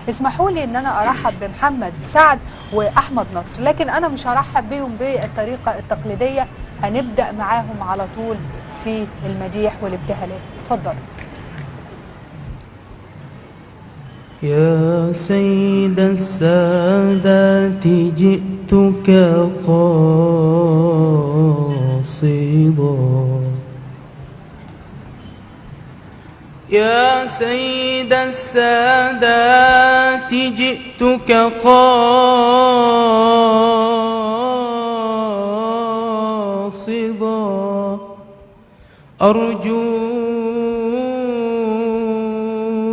اسمحوا لي ان انا ارحب بمحمد سعد واحمد نصر، لكن انا مش هرحب بيهم بالطريقه التقليديه، هنبدا معاهم على طول في المديح والابتهالات. اتفضل. يا سيد السادات جئتك قاصدا، يا سيد السادات جئتك قاصدا، أرجو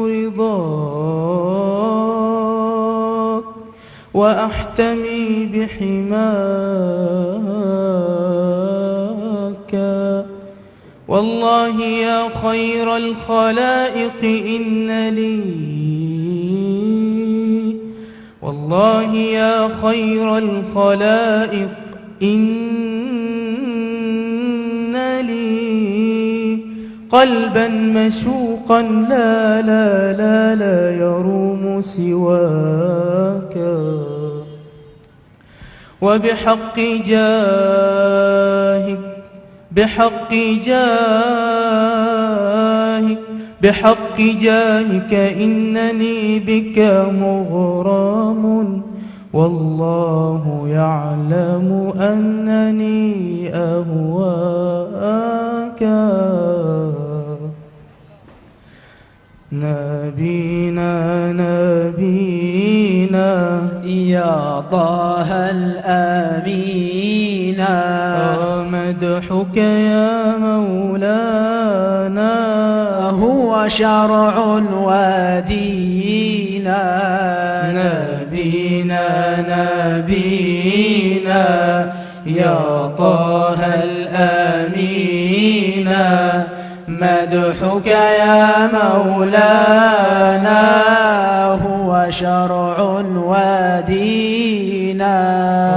رضاك وأحتمي بحماك، والله يا خير الخلائق إن لي، والله يا خير الخلائق إن لي قلبا مشوقا لا لا لا لا يروم سواك، وبحق جاهك بحق جاهك بحق جاهك إنني بك مغرم، والله يعلم أنني أهواك. نبينا نبينا يا طه الأمين، مدحك يا مولانا هو شرع ودينا. نبينا نبينا يا طه الأمين، مدحك يا مولانا هو شرع ودينا.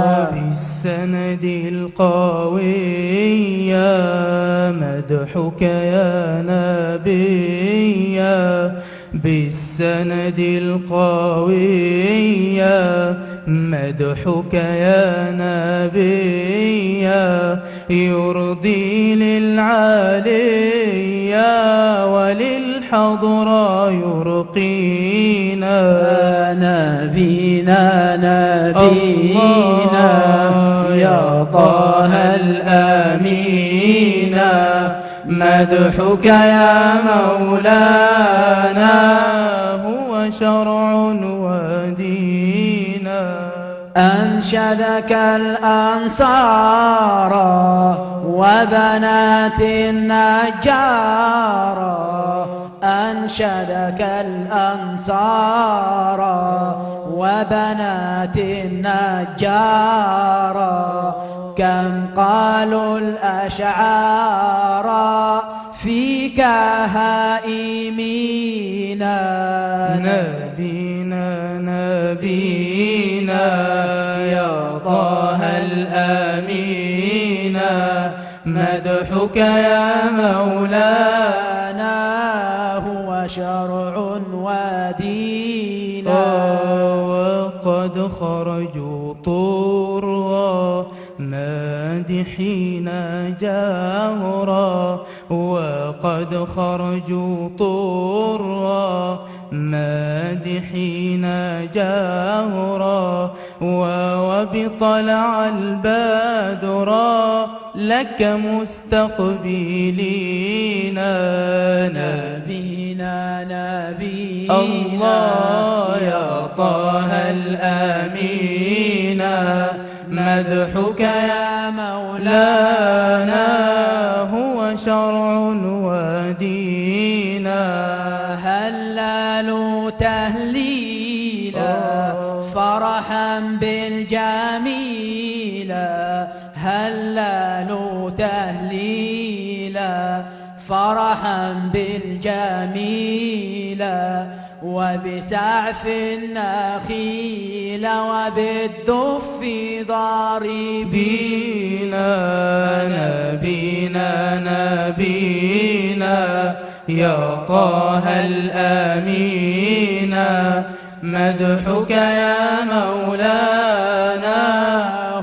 وبالسند القوي مدحك يا نبي، بالسند القوي مدحك يا نبي، يرضي للعالي وللحضرى يرقينا. نبينا نبينا يا طه الأمين، مدحك يا مولانا هو شرع ودينا. أنشدك الأنصار وبنات النجار، أنشدك الأنصار وبنات النجار، كم قالوا الأشعار فيك هائمين. نبينا نبينا يا طه الأمين، مدحك يا مولانا هو شرع ودينا. وقد خرجوا طرا مادحين جاهرا، وقد خرجوا طرا مادحين جاهرا، وبطلع البدر لك مستقبلين. نبينا نبينا الله يا طه الأمين، مدحك يا مولانا هو شرع ودينا. هللوا تهليلا فرحا بالجميلا، هللوا تهليلا فرحا بالجميلا، وبسعف النخيل وبالدف ضاربين. نبينا نبينا يا طه الأمين، مدحك يا مولانا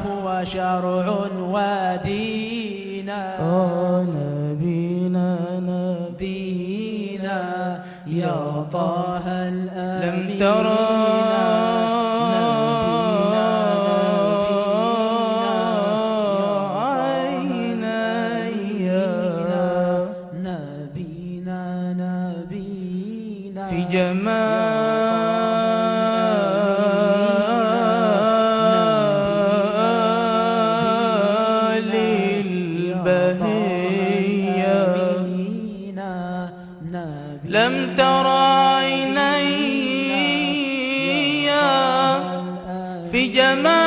هو شرع ودينا. نبينا نبينا يا طه الأمين لم ترى في جمال البهية لم ترى عيني في جمال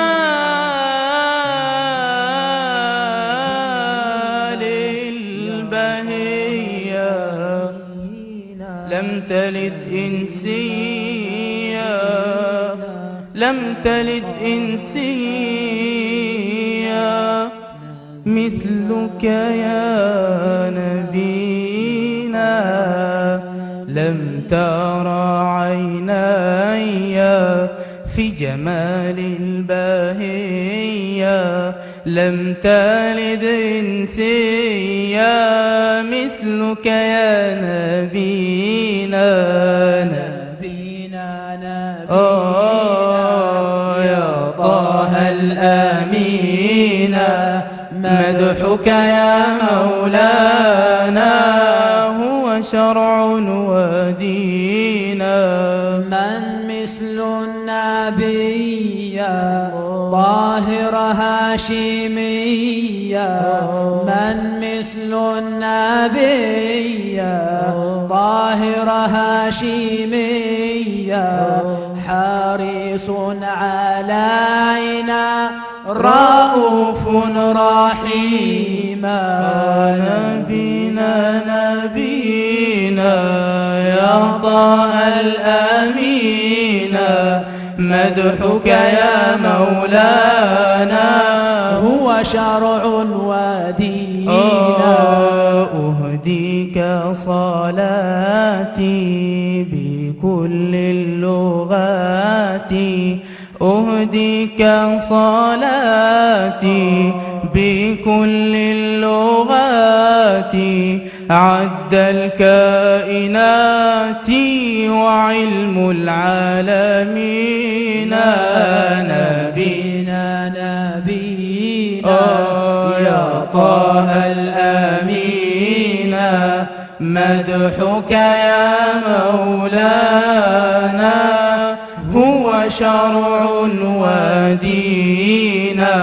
البهية لم تلد إنسية لم تلد إنسية مثلك يا نبينا لم ترى عيني في جمال البهية لم تلد إنسية مثلك يا نبينا يا طه الأمين مدحك يا مولانا هو شرع ودينا. من مثل النبي طاهر هاشمية من مثل النبي طاهر هاشمية حريص علينا رؤوف رحيما. نبينا يا طه الأمين مدحك يا مولانا هو شرع ودينا. أهديك صلاتي بكل اللغات أهديك صلاتي بكل اللغات عد الكائنات وعلم العالمين. نبينا يا طه الأمين مدحك يا مولانا هو شرع ودينا.